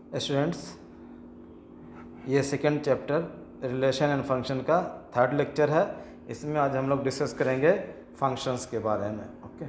Students, ये second chapter relation and function का third lecture है। इसमें आज हम लोग डिस्कस करेंगे फंक्शंस के बारे में। ओके,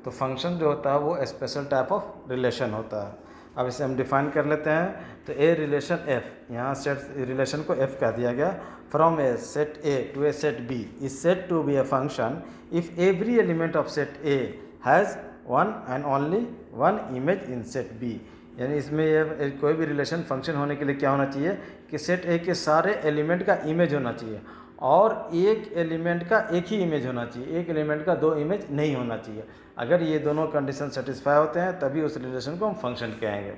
तो फंक्शन जो होता है वो स्पेशल टाइप ऑफ रिलेशन होता है। अब इसे हम डिफाइन कर लेते हैं। तो ए रिलेशन एफ, यहाँ सेट रिलेशन को एफ कह दिया गया। From a set A to a set B is set to be a function if every element of set A has one and only one image in set B. यानी इसमें ये कोई भी relation function होने के लिए क्या होना चाहिए कि सेट ए के सारे एलिमेंट का इमेज होना चाहिए और एक एलिमेंट का एक ही इमेज होना चाहिए, एक एलिमेंट का दो इमेज नहीं होना चाहिए। अगर ये दोनों कंडीशन सेटिस्फाई होते हैं तभी उस रिलेशन को हम फंक्शन कहेंगे।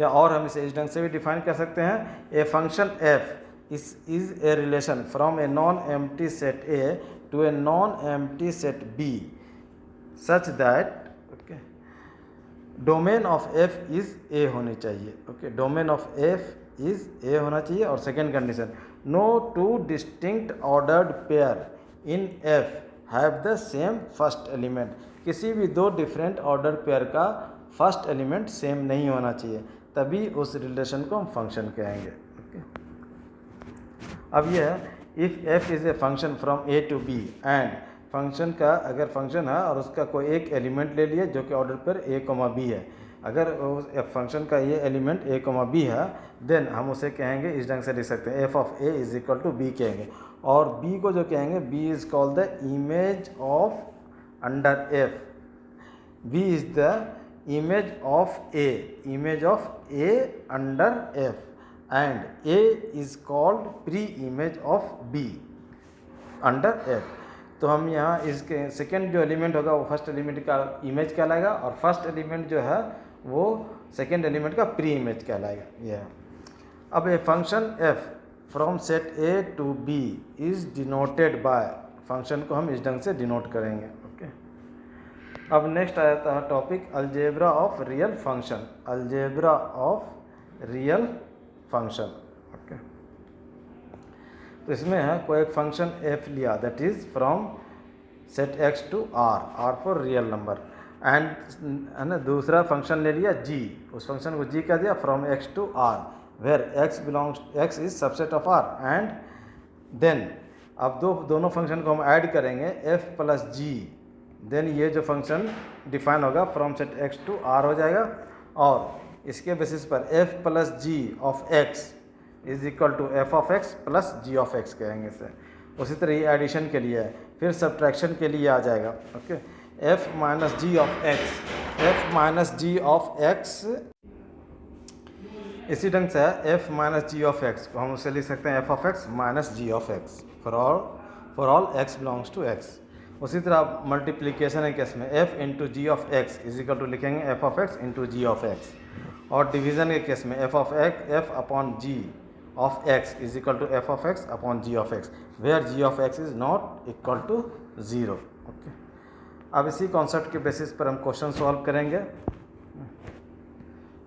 या और हम इसे इस ढंग से भी डिफाइन कर सकते हैं, a function f is a relation from a non empty set A to a non empty set B such that domain of f is A होनी चाहिए। Okay, domain of f is A होना चाहिए। और second condition, no two distinct ordered pair in f have the same first element. किसी भी दो different order pair का first element same नहीं होना चाहिए, तभी उस रिलेशन को हम फंक्शन कहेंगे। ओके, अब यह है if f is a function from A to B and function का अगर फंक्शन है और उसका कोई एक एलिमेंट ले लिए जो कि ऑर्डर पर ए कॉमा बी है, अगर उस फंक्शन का ये एलिमेंट ए कॉमा बी है देन हम उसे कहेंगे, इस ढंग से लिख सकते हैं, F of a is equal to b कहेंगे। और बी को जो कहेंगे, b is called the image of under f. B is the image of a, image of a under f and a is called pre image of b under f. तो हम यहाँ इसके second जो element होगा वो first element का image कहलाएगा और फर्स्ट एलिमेंट जो है वो सेकेंड एलिमेंट का प्री इमेज कहलाएगा। यह अब a function f from set A to B is denoted by, function को हम इस ढंग से डिनोट करेंगे। ओके, अब नेक्स्ट आ जाता है topic algebra of real function. Algebra of real function. Okay, तो इसमें है कोई एक फंक्शन एफ लिया that is from set X to R, R for real number, and है ना दूसरा फंक्शन ले लिया जी, उस फंक्शन को जी कह दिया from x to are where x is subset of are and then अब दोनों फंक्शन को हम ऐड करेंगे एफ प्लस जी, देन ये जो फंक्शन डिफाइन होगा from set X to R हो जाएगा और इसके बेसिस पर f plus g of x is equal to f of x plus g of x कहेंगे इसे। उसी तरह ये एडिशन के लिए है, फिर सब्ट्रैक्शन के लिए आ जाएगा। Okay, F minus G of x, F minus G of X इसी ढंग से है, F minus G of x को हम उसे लिख सकते हैं F of X minus G of X for all x belongs to X. उसी तरह मल्टीप्लीकेशन के केस में F into G of x is equal to लिखेंगे F of X into G of X. और डिवीज़न के case में F of x f upon g of x is equal to f of x upon g of x where g of x is not equal to 0। Okay, अब इसी concept के basis पर हम question solve करेंगे।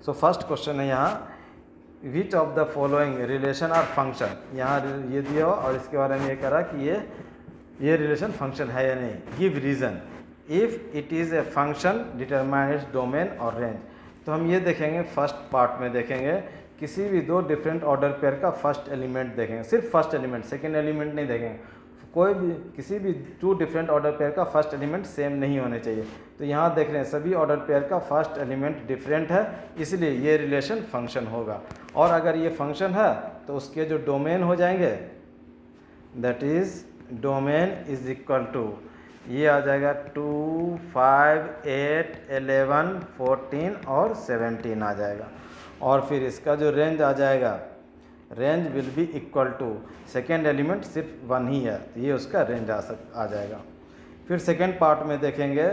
So first question है यहाँ, which of the following relation are function. यहाँ ये दिया और इसके बारे में ये कह रहा कि ये रिलेशन फंक्शन है या नहीं। Give reason if it is a function determine its domain और रेंज। तो हम ये देखेंगे फर्स्ट पार्ट में देखेंगे किसी भी दो डिफरेंट ऑर्डर पेयर का फर्स्ट एलिमेंट देखेंगे, सिर्फ फर्स्ट एलिमेंट, सेकेंड एलिमेंट नहीं देखेंगे। कोई भी किसी भी टू डिफरेंट ऑर्डर पेयर का फर्स्ट एलिमेंट सेम नहीं होने चाहिए। तो यहाँ देख रहे हैं सभी ऑर्डर पेयर का फर्स्ट एलिमेंट डिफरेंट है, इसलिए ये रिलेशन फंक्शन होगा। और अगर ये फंक्शन है तो उसके जो डोमेन हो जाएंगे that is domain is equal to ये आ जाएगा 2, 5, 8, 11, 14 और 17 आ जाएगा। और फिर इसका जो रेंज आ जाएगा, range will be equal to second element सिर्फ वन ही है, ये उसका रेंज आ जाएगा। फिर सेकेंड पार्ट में देखेंगे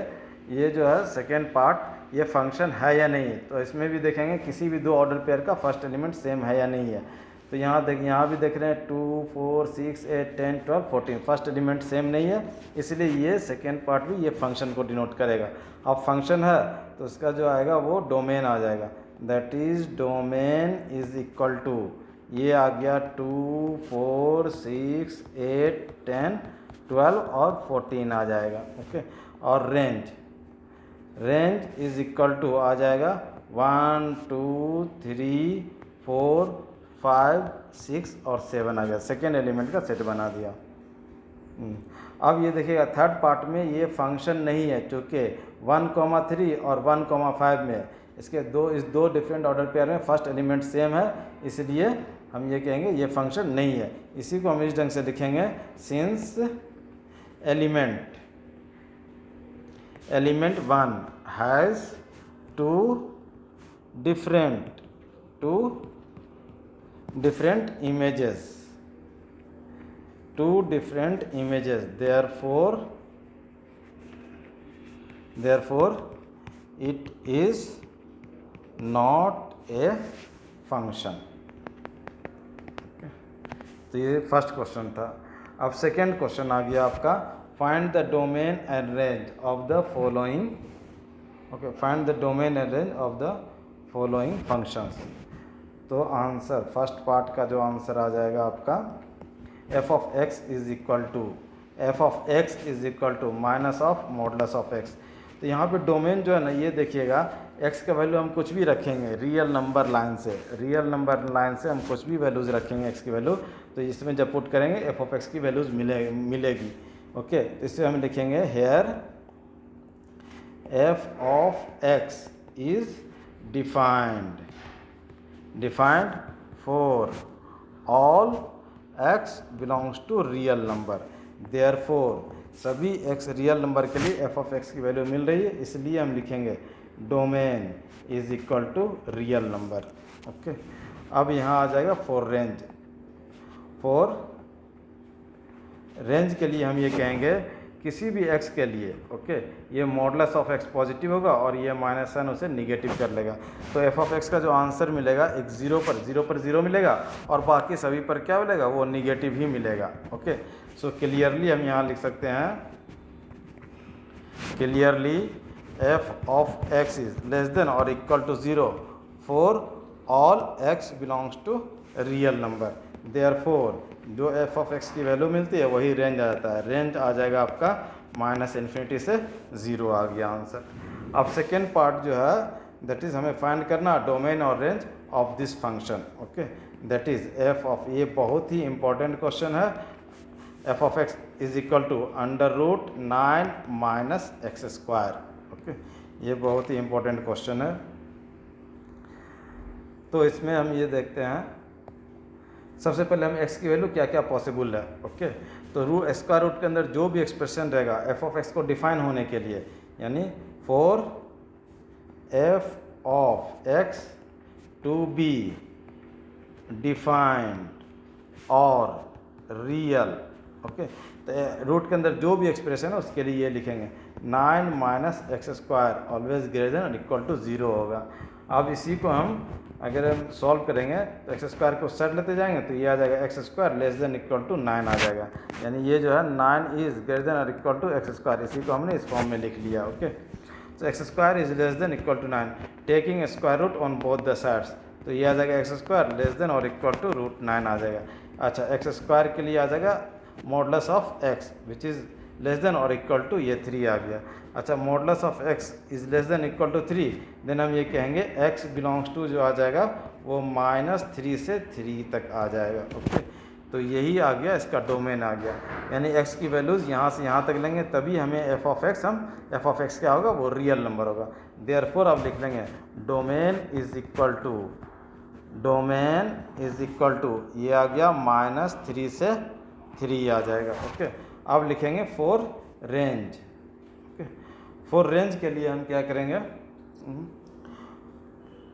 ये जो है सेकेंड पार्ट, ये फंक्शन है या नहीं। तो इसमें भी देखेंगे किसी भी दो ऑर्डर पेयर का फर्स्ट एलिमेंट सेम है या नहीं है। तो यहाँ भी देख रहे हैं 2, 4, 6, 8, 10, 12, 14 फर्स्ट एलिमेंट सेम नहीं है, इसलिए ये सेकेंड पार्ट भी ये फंक्शन को डिनोट करेगा। अब फंक्शन है तो उसका जो आएगा वो डोमेन आ जाएगा, that is domain is equal to ये आ गया 2, 4, 6, 8, 10, 12 और 14 आ जाएगा। ओके, और रेंज इज इक्वल टू आ जाएगा 1, 2, 3, 5, 6 और 7 आ गया, सेकेंड एलिमेंट का सेट बना दिया। अब ये देखिएगा थर्ड पार्ट में ये फंक्शन नहीं है, चूँकि 1,3 और 1,5 में इस दो डिफरेंट ऑर्डर पेयर में फर्स्ट एलिमेंट सेम है, इसलिए हम ये कहेंगे ये फंक्शन नहीं है। इसी को हम इस ढंग से लिखेंगे, since element 1 has two different images, therefore it is not a function। तो ये फर्स्ट क्वेश्चन था। अब सेकेंड क्वेश्चन आ गया आपका, find the domain and range of the following, find the domain and range of the following functions. तो answer, first part का जो आंसर आ जाएगा आपका, f of x is equal to minus of modulus of x. तो यहाँ पे domain जो है ना, ये देखिएगा एक्स का वैल्यू हम कुछ भी रखेंगे रियल नंबर लाइन से हम कुछ भी वैल्यूज़ रखेंगे एक्स की वैल्यू, तो इसमें जब पुट करेंगे एफ ऑफ एक्स की वैल्यूज़ मिलेगी। ओके, तो इससे हम लिखेंगे here f of x is defined for all x belongs to real number. Therefore सभी एक्स रियल नंबर के लिए एफ ऑफ एक्स की वैल्यू मिल रही है, इसलिए हम लिखेंगे domain is equal to real number. Okay, अब यहाँ आ जाएगा फॉर रेंज के लिए हम ये कहेंगे किसी भी एक्स के लिए, ओके, ये मॉडुलस ऑफ एक्स पॉजिटिव होगा और ये माइनस साइन उसे निगेटिव कर लेगा। तो एफ ऑफ एक्स का जो आंसर मिलेगा, एक जीरो पर जीरो मिलेगा और बाकी सभी पर क्या मिलेगा, वो निगेटिव ही मिलेगा। ओके, सो क्लियरली हम यहाँ लिख सकते हैं, clearly F of x is less than और equal to 0 for all x belongs to real number. Therefore जो एफ ऑफ एक्स की वैल्यू मिलती है वही रेंज आ जाता है। रेंज आ जाएगा आपका -∞ से 0 आ गया आंसर। अब सेकेंड पार्ट जो है, दैट इज़ हमें फाइंड करना डोमेन और range of this function. Okay, that is f of, ये बहुत ही इंपॉर्टेंट क्वेश्चन है, f of x is equal to √9 minus x square. Okay, ये बहुत ही इंपॉर्टेंट क्वेश्चन है। तो इसमें हम ये देखते हैं, सबसे पहले हम x की वैल्यू क्या क्या पॉसिबल है। ओके, तो स्क्वायर रूट के अंदर जो भी एक्सप्रेशन रहेगा एफ ऑफ एक्स को डिफाइन होने के लिए, यानी for f of x to be defined और रियल। ओके, तो रूट के अंदर जो भी एक्सप्रेशन है उसके लिए ये लिखेंगे 9 minus x square always greater than equal to 0 होगा। अब इसी को हम अगर हम सॉल्व करेंगे तो एक्स स्क्वायर को सेट लेते जाएंगे तो ये आ जाएगा x square less than equal to 9 आ जाएगा, यानी ये जो है 9 इज ग्रेटर देन और इक्वल टू एक्स स्क्वायर, इसी को हमने इस फॉर्म में लिख लिया। ओके, तो x square is less than equal to 9 taking square root on both the sides, तो ये आ जाएगा एक्स स्क्वायर लेस देन और इक्वल टू √9 आ जाएगा। अच्छा, एक्स स्क्वायर के लिए आ जाएगा modulus of x which is less than और इक्वल टू, ये 3 आ गया। अच्छा, modulus of x is less than equal to 3, then हम ये कहेंगे एक्स बिलोंग्स टू जो आ जाएगा वो -3 से 3 तक आ जाएगा। ओके, तो यही आ गया, इसका डोमेन आ गया, यानी एक्स की वैल्यूज़ यहाँ से यहाँ तक लेंगे तभी हमें एफ ऑफ एक्स क्या होगा, वो रियल नंबर होगा। देयरफॉर आप लिख लेंगे डोमेन इज इक्वल टू ये आ गया -3 से 3 आ जाएगा। ओके, अब लिखेंगे for range. Okay, for range के लिए हम क्या करेंगे,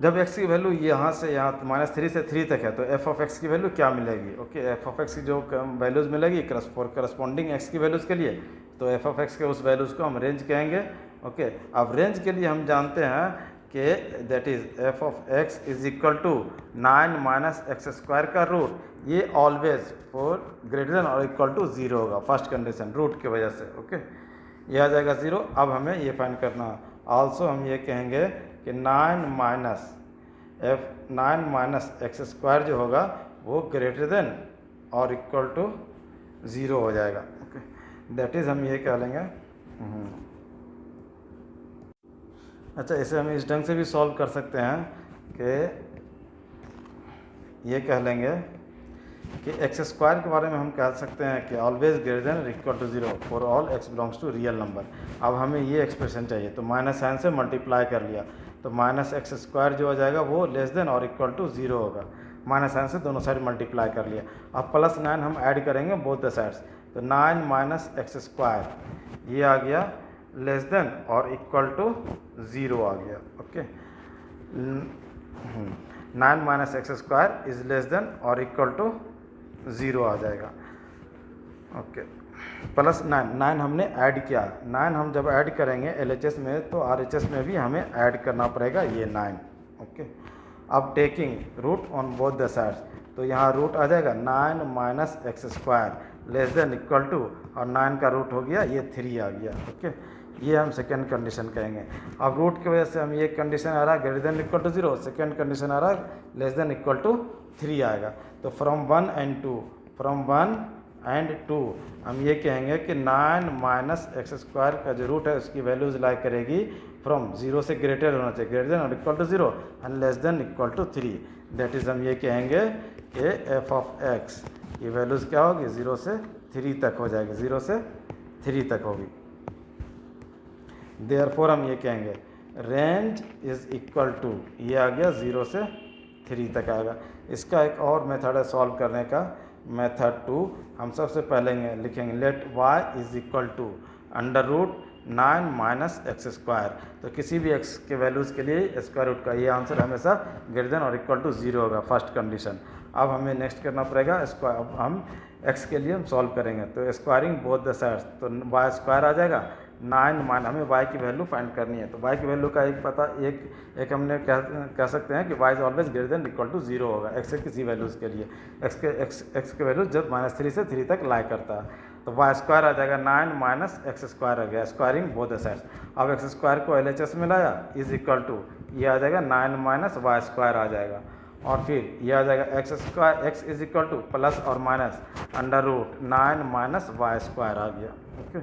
जब एक्स की वैल्यू यहाँ से यहाँ -3 से 3 तक है तो एफ ऑफ एक्स की वैल्यू क्या मिलेगी। ओके, एफ ऑफ एक्स की जो वैल्यूज़ मिलेगी फॉर करस्पॉन्डिंग एक्स की वैल्यूज़ के लिए, तो एफ ऑफ एक्स के उस वैल्यूज़ को हम रेंज कहेंगे। ओके, अब रेंज के लिए हम जानते हैं कि that is f of x is equal to 9 minus x square का रूट, ये ऑलवेज फॉर ग्रेटर देन और इक्वल टू 0 होगा, फर्स्ट कंडीशन रूट की वजह से। ओके, ये आ जाएगा 0। अब हमें ये फाइंड करना है, आल्सो हम ये कहेंगे कि 9 माइनस एक्स स्क्वायर जो होगा वो ग्रेटर देन और इक्वल टू 0 हो जाएगा। ओके, दैट इज़ हम ये कह लेंगे। अच्छा, इसे हम इस ढंग से भी सॉल्व कर सकते हैं कि ये कह लेंगे कि एक्स स्क्वायर के बारे में हम कह सकते हैं कि always greater than equal to 0 for all x belongs to real number. अब हमें ये एक्सप्रेशन चाहिए, तो माइनस साइन से मल्टीप्लाई कर लिया, तो माइनस एक्स स्क्वायर जो हो जाएगा वो लेस देन और इक्वल टू 0 होगा। माइनस साइन से दोनों साइड मल्टीप्लाई कर लिया। अब प्लस 9 हम ऐड करेंगे बोथ द साइड्स, तो 9 माइनस एक्स स्क्वायर ये आ गया लेस देन और इक्वल टू 0 आ गया। Okay, 9 minus x square is less than और इक्वल टू 0 आ जाएगा। ओके, प्लस 9 हमने ऐड किया। 9 हम जब ऐड करेंगे LHS में तो RHS में भी हमें ऐड करना पड़ेगा ये 9। ओके, अब taking root on both the sides, तो यहाँ रूट आ जाएगा 9 minus x square less than equal to, और 9 का रूट हो गया ये 3 आ गया। ओके, ये हम सेकेंड कंडीशन कहेंगे। अब रूट की वजह से हम ये कंडीशन आ रहा है greater than equal to 0, second condition आ रहा है लेस देन इक्वल टू 3 आएगा। तो फ्रॉम 1 एंड 2, फ्रॉम 1 एंड 2 हम ये कहेंगे कि 9 माइनस एक्स स्क्वायर का जो रूट है उसकी वैल्यूज लाई करेगी फ्रॉम 0 से ग्रेटर होना चाहिए, ग्रेटर देन और equal to 0 and less than equal to 3। That is हम ये कहेंगे कि एफ ऑफ एक्स की वैल्यूज़ क्या होगी 0 से 3 तक हो जाएगी, 0 से 3 तक होगी। देयरफॉर हम ये कहेंगे रेंज इज़ इक्वल टू, ये आ गया 0 से 3 तक आएगा। इसका एक और मेथड है सॉल्व करने का, मेथड 2। हम सबसे पहले लिखेंगे let y is equal to under root 9 minus x square. तो किसी भी x के वैल्यूज़ के लिए स्क्वायर रूट का ये आंसर हमेशा ग्रेटर देन और इक्वल टू 0 होगा, फर्स्ट कंडीशन। अब हमें नेक्स्ट करना पड़ेगा स्क्वायर, अब हम x के लिए हम सॉल्व करेंगे, तो स्क्वायरिंग बोथ द साइड्स, तो y स्क्वायर आ जाएगा 9 मान, हमें y की वैल्यू फाइंड करनी है। तो y की वैल्यू का एक पता एक हमने कह सकते हैं कि y is always greater than equal to 0 होगा x के किसी वैल्यूज़ के लिए। x के वैल्यू जब -3 से 3 तक लाई करता है, तो y स्क्वायर आ जाएगा 9 माइनस एक्स स्क्वायर आ गया, स्क्वायरिंग बोथ द साइड्स। अब एक्स स्क्वायर को LHS में लाया इज इक्वल टू, ये आ जाएगा 9 माइनस वाई स्क्वायर आ जाएगा, और फिर ये आ जाएगा x square, X is equal to plus और minus under root 9 minus Y square आ गया। ओके,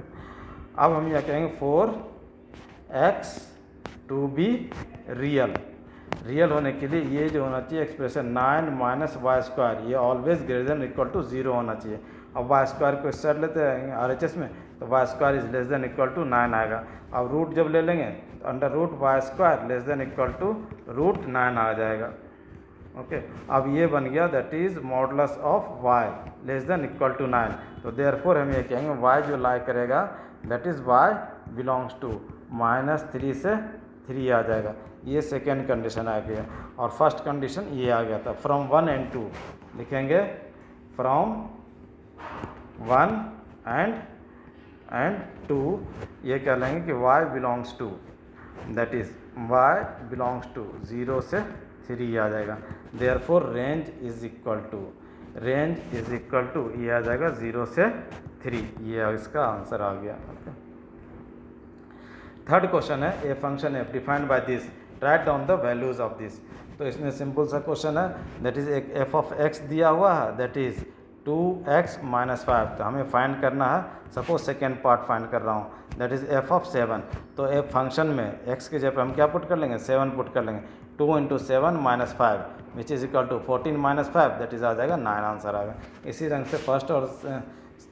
अब हम यह कहेंगे for x to be real, real होने के लिए ये जो होना चाहिए एक्सप्रेशन 9 माइनस वाई स्क्वायर ये always greater than equal to 0 होना चाहिए। अब वाई स्क्वायर को इस साइड लेते हैं RHS में, तो y square is less than equal to 9 आएगा। अब रूट जब ले लेंगे तो under root y square less than equal to root 9 आ जाएगा। ओके, अब ये बन गया that is modulus of y less than equal to 9। तो देयरफॉर हम ये कहेंगे y जो लाई करेगा that is y belongs to -3 से 3 आ जाएगा। ये सेकेंड कंडीशन आ गया, और फर्स्ट कंडीशन ये आ गया था फ्रॉम 1 एंड 2, लिखेंगे फ्रॉम 1 एंड 2, ये कह लेंगे कि y belongs to, that is y belongs to 0 से 3 आ जाएगा। Therefore range is equal to, range is equal to ये आ जाएगा 0 से 3, ये इसका आंसर आ गया। थर्ड क्वेश्चन है ए function F defined by this, write down the values of this. तो इसमें सिंपल सा क्वेश्चन है, दैट इज एक एफ ऑफ एक्स दिया हुआ है दैट इज 2x माइनस 5, तो हमें फाइंड करना है। सपोज सेकेंड पार्ट फाइंड कर रहा हूँ दैट इज एफ ऑफ 7, तो एफ फंक्शन में x के जगह हम क्या पुट कर लेंगे 7 पुट कर लेंगे, 2 into 7 minus 5 which is equal to 14 minus 5 that is आ जाएगा 9 आंसर आएगा। इसी रंग से फर्स्ट और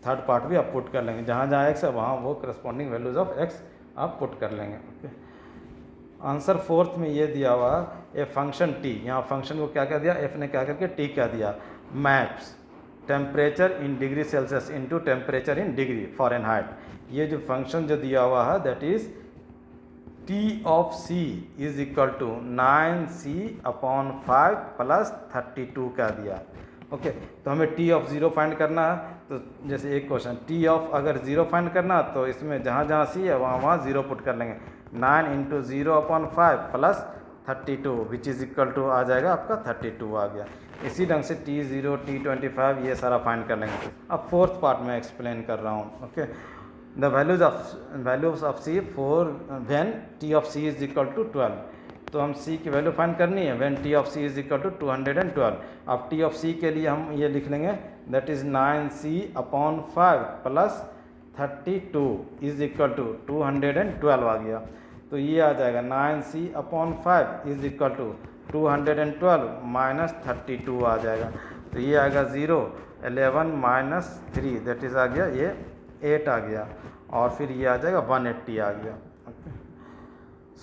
थर्ड पार्ट भी आप पुट कर लेंगे, जहाँ जहाँ x है वहाँ वो करस्पॉन्डिंग वैल्यूज ऑफ x आप पुट कर लेंगे। ओके, आंसर फोर्थ में ये दिया हुआ ए फंक्शन t, यहाँ फंक्शन को क्या क्या दिया, f ने क्या करके t क्या दिया, maps temperature in degree Celsius into temperature in degree Fahrenheit. ये जो फंक्शन जो दिया हुआ है that is t of c is equal to 9c/5 plus 32 का दिया। ओके, तो हमें t ऑफ 0 फाइंड करना है, तो जैसे एक क्वेश्चन t ऑफ अगर 0 फाइंड करना है तो इसमें जहाँ जहाँ c है वहाँ वहाँ 0 पुट कर लेंगे, 9 into 0/5 plus 32 which is equal to आ जाएगा आपका 32 आ गया। इसी ढंग से t0 t25 ये सारा फाइंड कर लेंगे। अब फोर्थ पार्ट में एक्सप्लेन कर रहा हूँ। Okay, the values of c for when t of c is equal to 12, तो हम c की वैल्यू फाइंड करनी है when t of c is equal to 212। अब t ऑफ c के लिए हम ये लिख लेंगे that is 9c/5 plus 32 is equal to 212 आ गया। तो ये आ जाएगा 9c/5 is equal to 212 minus 32 आ जाएगा, तो ये आएगा 0, 11 माइनस 3 दैट इज़ आ गया ये 8 आ गया, और फिर ये आ जाएगा 180 आ गया।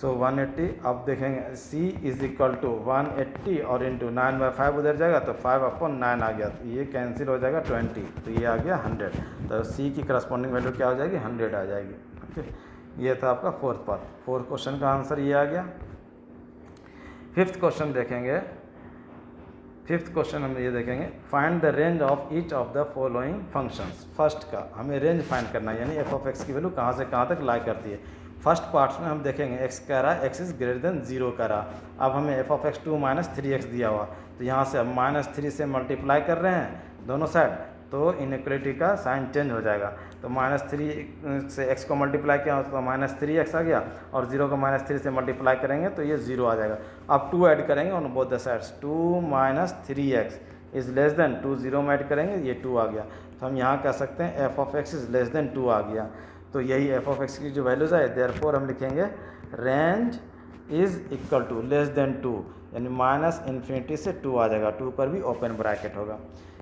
सो 180, अब देखेंगे C इज इक्वल टू 180 और इंटू 9/5 उधर जाएगा तो 5/9 आ गया, तो ये कैंसिल हो जाएगा 20, तो ये आ गया 100। तो C की करस्पॉन्डिंग वैल्यू क्या हो जाएगी, 100 आ जाएगी। ओके, ये था आपका फोर्थ पार्ट। फोर्थ क्वेश्चन का आंसर ये आ गया। फिफ्थ क्वेश्चन देखेंगे। फिफ्थ क्वेश्चन हम ये देखेंगे, find the range of each of the following functions. First का हमें रेंज फाइंड करना है, यानी एफ ऑफ एक्स की वैल्यू कहाँ से कहाँ तक लाई करती है। फर्स्ट पार्ट्स में हम देखेंगे एक्स कह रहा है एक्स इज़ ग्रेटर देन 0 कह रहा। अब हमें F of x 2 minus 3x दिया हुआ, तो यहाँ से अब -3 से मल्टीप्लाई कर रहे हैं दोनों साइड, तो इनइक्वलिटी का साइन चेंज हो जाएगा। तो -3 से x को मल्टीप्लाई किया तो -3x आ गया, और 0 को -3 से मल्टीप्लाई करेंगे तो ये 0 आ जाएगा। अब 2 ऐड करेंगे on both the sides, 2 minus 3x is less than 2, 0 में ऐड करेंगे ये 2 आ गया। तो हम यहाँ कह सकते हैं F of x is less than 2 आ गया। तो यही एफ ऑफ एक्स की जो वैल्यूज़ है, देयरफॉर हम लिखेंगे range is equal to less than 2, यानी -∞ से 2 आ जाएगा, 2 पर भी ओपन ब्रैकेट होगा।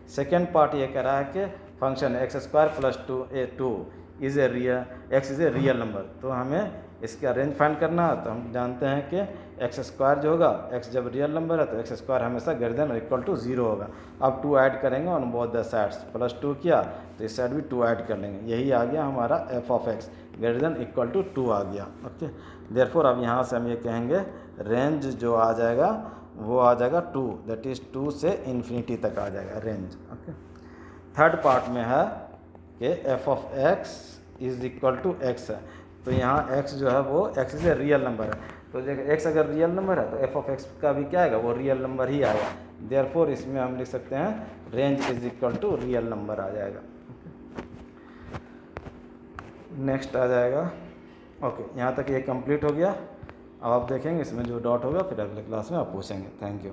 सेकेंड पार्ट ये कह रहा है कि function x² plus 2 is a real, x is a real number. तो हमें इसका रेंज फाइंड करना है, तो हम जानते हैं कि x² जो होगा, x जब रियल नंबर है तो x² हमेशा ग्रेटर देन और इक्वल टू 0 होगा। अब 2 ऐड करेंगे on both the sides, plus 2 किया तो इस साइड भी 2 ऐड कर लेंगे, यही आ गया हमारा f of x greater than equal to 2 आ गया। ओके, देयरफॉर अब यहाँ से हम ये कहेंगे रेंज जो आ जाएगा वो आ जाएगा 2, दैट इज़ 2 से इन्फिनिटी तक आ जाएगा रेंज। ओके, थर्ड पार्ट में है कि f of x is equal to x है, तो यहाँ x जो है वो x is a real number है, तो x अगर रियल नंबर है तो एफ ऑफ एक्स का भी क्या आएगा, वो रियल नंबर ही आएगा। देयरफॉर इसमें हम लिख सकते हैं range is equal to real number आ जाएगा। नेक्स्ट आ जाएगा। ओके, यहाँ तक ये कंप्लीट हो गया। अब आप देखेंगे इसमें जो डॉट होगा फिर अगले क्लास में आप पूछेंगे। Thank you.